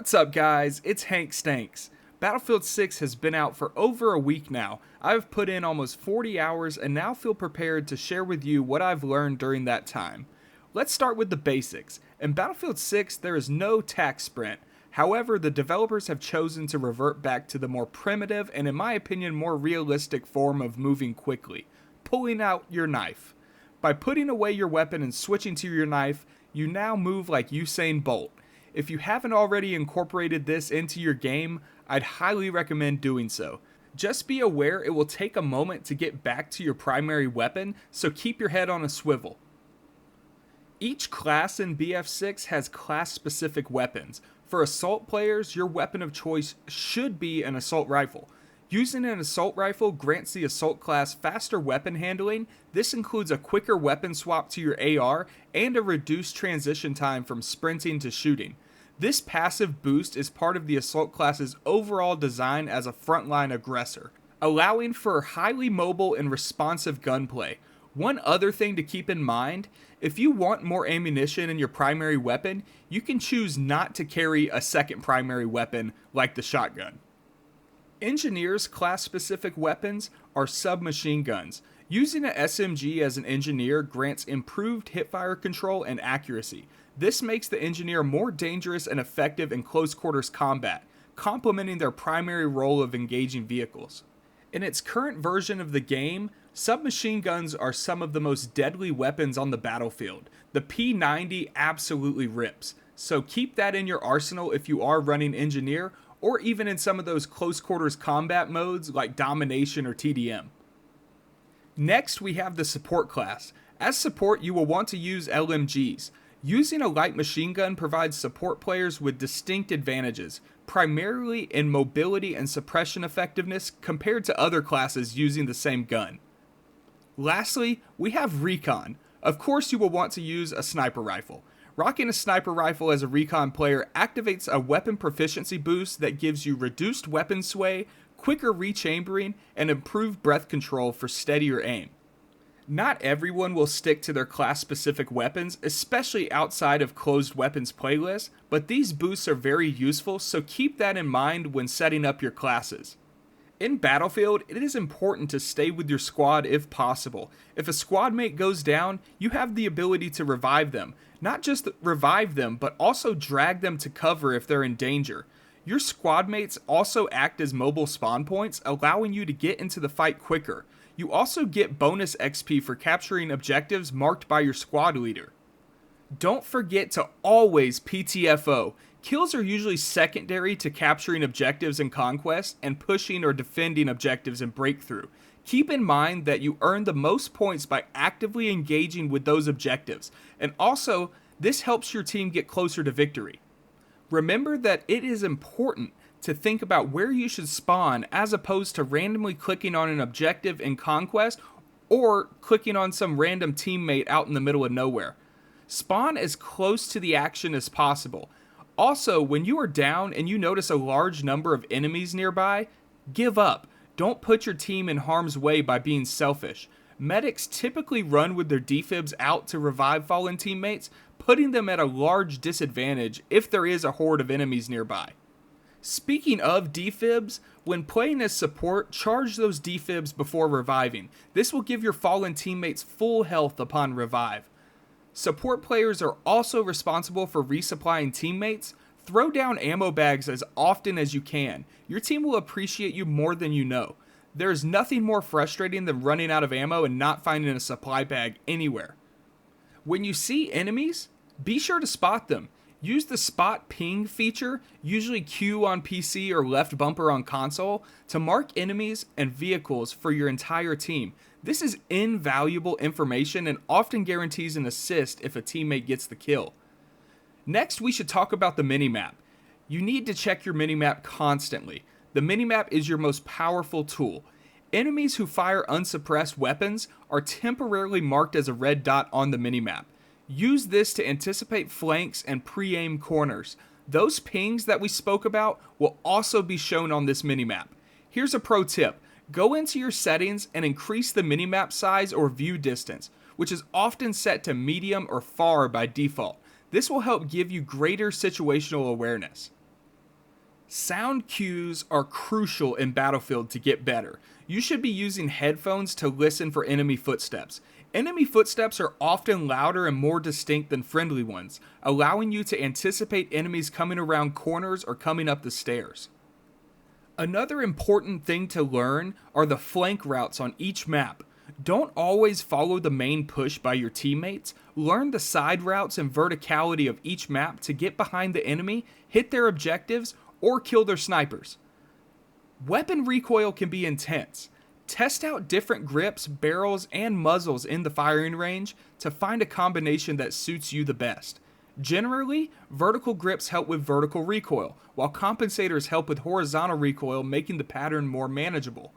What's up, guys? It's Hank Stanks. Battlefield 6 has been out for over a week now. I've put in almost 40 hours and now feel prepared to share with you what I've learned during that time. Let's start with the basics. In Battlefield 6, there is no tac sprint. However, the developers have chosen to revert back to the more primitive and, in my opinion, more realistic form of moving quickly, pulling out your knife. By putting away your weapon and switching to your knife, you now move like Usain Bolt. If you haven't already incorporated this into your game, I'd highly recommend doing so. Just be aware it will take a moment to get back to your primary weapon, so keep your head on a swivel. Each class in BF6 has class-specific weapons. For assault players, your weapon of choice should be an assault rifle. Using an assault rifle grants the assault class faster weapon handling. This includes a quicker weapon swap to your AR and a reduced transition time from sprinting to shooting. This passive boost is part of the assault class's overall design as a frontline aggressor, allowing for highly mobile and responsive gunplay. One other thing to keep in mind, if you want more ammunition in your primary weapon, you can choose not to carry a second primary weapon like the shotgun. Engineers' class-specific weapons are submachine guns. Using an SMG as an engineer grants improved hipfire control and accuracy. This makes the engineer more dangerous and effective in close-quarters combat, complementing their primary role of engaging vehicles. In its current version of the game, submachine guns are some of the most deadly weapons on the battlefield. The P90 absolutely rips, so keep that in your arsenal if you are running engineer, or even in some of those close-quarters combat modes like Domination or TDM. Next, we have the support class. As support, you will want to use LMGs. Using a light machine gun provides support players with distinct advantages, primarily in mobility and suppression effectiveness compared to other classes using the same gun. Lastly, we have recon. Of course, you will want to use a sniper rifle. Rocking a sniper rifle as a recon player activates a weapon proficiency boost that gives you reduced weapon sway, quicker rechambering, and improved breath control for steadier aim. Not everyone will stick to their class-specific weapons, especially outside of closed weapons playlists, but these boosts are very useful, so keep that in mind when setting up your classes. In Battlefield, it is important to stay with your squad if possible. If a squad mate goes down, you have the ability to revive them. Not just revive them, but also drag them to cover if they're in danger. Your squad mates also act as mobile spawn points, allowing you to get into the fight quicker. You also get bonus XP for capturing objectives marked by your squad leader. Don't forget to always PTFO. Kills are usually secondary to capturing objectives in Conquest and pushing or defending objectives in Breakthrough. Keep in mind that you earn the most points by actively engaging with those objectives, and also this helps your team get closer to victory. Remember that it is important to think about where you should spawn as opposed to randomly clicking on an objective in Conquest or clicking on some random teammate out in the middle of nowhere. Spawn as close to the action as possible. Also, when you are down and you notice a large number of enemies nearby, give up. Don't put your team in harm's way by being selfish. Medics typically run with their defibs out to revive fallen teammates, putting them at a large disadvantage if there is a horde of enemies nearby. Speaking of defibs, when playing as support, charge those defibs before reviving. This will give your fallen teammates full health upon revive. Support players are also responsible for resupplying teammates. Throw down ammo bags as often as you can. Your team will appreciate you more than you know. There is nothing more frustrating than running out of ammo and not finding a supply bag anywhere. When you see enemies, be sure to spot them. Use the spot ping feature, usually Q on PC or left bumper on console, to mark enemies and vehicles for your entire team. This is invaluable information and often guarantees an assist if a teammate gets the kill. Next, we should talk about the minimap. You need to check your minimap constantly. The minimap is your most powerful tool. Enemies who fire unsuppressed weapons are temporarily marked as a red dot on the minimap. Use this to anticipate flanks and pre-aim corners. Those pings that we spoke about will also be shown on this minimap. Here's a pro tip. Go into your settings and increase the minimap size or view distance, which is often set to medium or far by default. This will help give you greater situational awareness. Sound cues are crucial in Battlefield to get better. You should be using headphones to listen for enemy footsteps. Enemy footsteps are often louder and more distinct than friendly ones, allowing you to anticipate enemies coming around corners or coming up the stairs. Another important thing to learn are the flank routes on each map. Don't always follow the main push by your teammates. Learn the side routes and verticality of each map to get behind the enemy, hit their objectives, or kill their snipers. Weapon recoil can be intense. Test out different grips, barrels, and muzzles in the firing range to find a combination that suits you the best. Generally, vertical grips help with vertical recoil, while compensators help with horizontal recoil, making the pattern more manageable.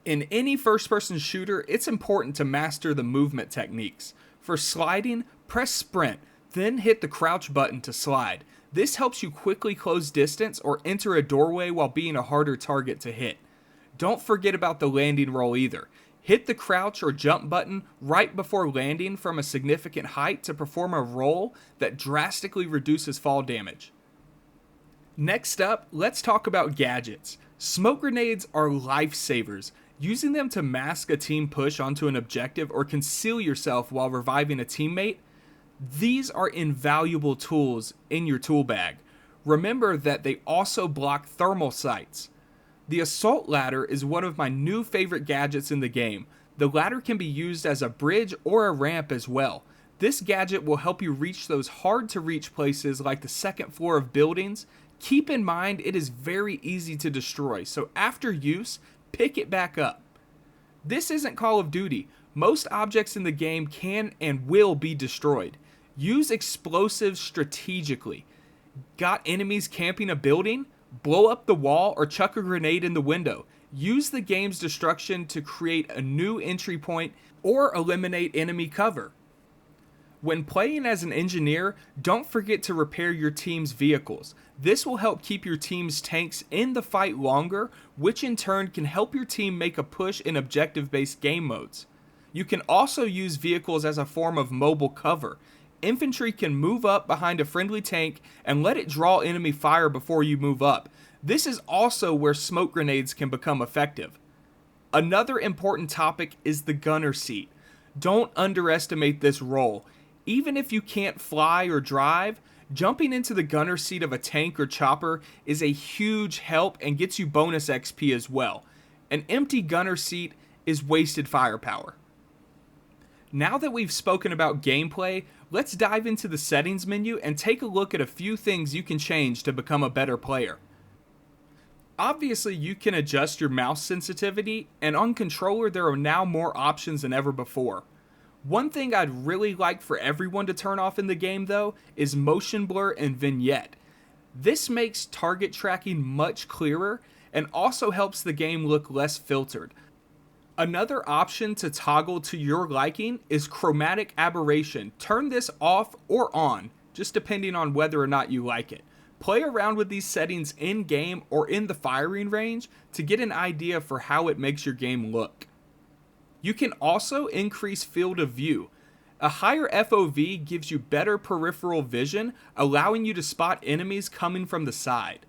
In any first-person shooter, it's important to master the movement techniques. For sliding, press sprint, then hit the crouch button to slide. This helps you quickly close distance or enter a doorway while being a harder target to hit. Don't forget about the landing roll either. Hit the crouch or jump button right before landing from a significant height to perform a roll that drastically reduces fall damage. Next up, let's talk about gadgets. Smoke grenades are lifesavers. Using them to mask a team push onto an objective or conceal yourself while reviving a teammate, these are invaluable tools in your tool bag. Remember that they also block thermal sights. The assault ladder is one of my new favorite gadgets in the game. The ladder can be used as a bridge or a ramp as well. This gadget will help you reach those hard to reach places like the second floor of buildings. Keep in mind it is very easy to destroy, so after use, pick it back up. This isn't Call of Duty. Most objects in the game can and will be destroyed. Use explosives strategically. Got enemies camping a building? Blow up the wall or chuck a grenade in the window. Use the game's destruction to create a new entry point or eliminate enemy cover. When playing as an engineer, don't forget to repair your team's vehicles. This will help keep your team's tanks in the fight longer, which in turn can help your team make a push in objective-based game modes. You can also use vehicles as a form of mobile cover. Infantry can move up behind a friendly tank and let it draw enemy fire before you move up. This is also where smoke grenades can become effective. Another important topic is the gunner seat. Don't underestimate this role. Even if you can't fly or drive, jumping into the gunner seat of a tank or chopper is a huge help and gets you bonus XP as well. An empty gunner seat is wasted firepower. Now that we've spoken about gameplay, let's dive into the settings menu and take a look at a few things you can change to become a better player. Obviously, you can adjust your mouse sensitivity, and on controller there are now more options than ever before. One thing I'd really like for everyone to turn off in the game though is motion blur and vignette. This makes target tracking much clearer and also helps the game look less filtered. Another option to toggle to your liking is chromatic aberration. Turn this off or on, just depending on whether or not you like it. Play around with these settings in game or in the firing range to get an idea for how it makes your game look. You can also increase field of view. A higher FOV gives you better peripheral vision, allowing you to spot enemies coming from the side.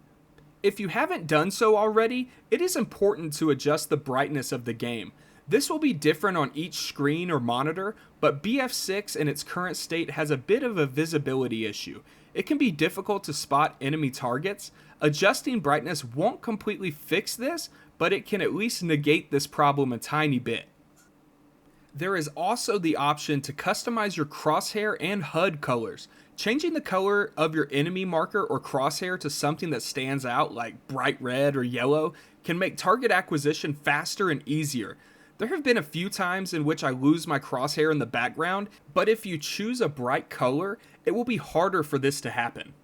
If you haven't done so already, it is important to adjust the brightness of the game. This will be different on each screen or monitor, but BF6 in its current state has a bit of a visibility issue. It can be difficult to spot enemy targets. Adjusting brightness won't completely fix this, but it can at least negate this problem a tiny bit. There is also the option to customize your crosshair and HUD colors. Changing the color of your enemy marker or crosshair to something that stands out like bright red or yellow can make target acquisition faster and easier. There have been a few times in which I lose my crosshair in the background, but if you choose a bright color, it will be harder for this to happen.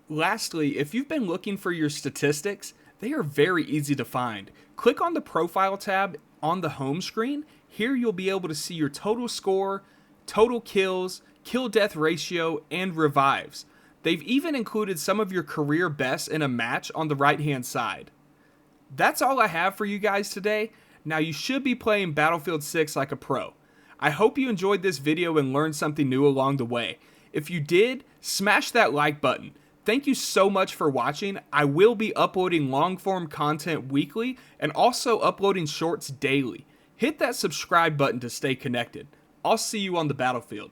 Lastly, if you've been looking for your statistics, they are very easy to find. Click on the Profile tab on the home screen. Here you'll be able to see your total score, total kills, kill-death ratio, and revives. They've even included some of your career bests in a match on the right-hand side. That's all I have for you guys today. Now you should be playing Battlefield 6 like a pro. I hope you enjoyed this video and learned something new along the way. If you did, smash that like button. Thank you so much for watching. I will be uploading long form content weekly and also uploading shorts daily. Hit that subscribe button to stay connected. I'll see you on the battlefield.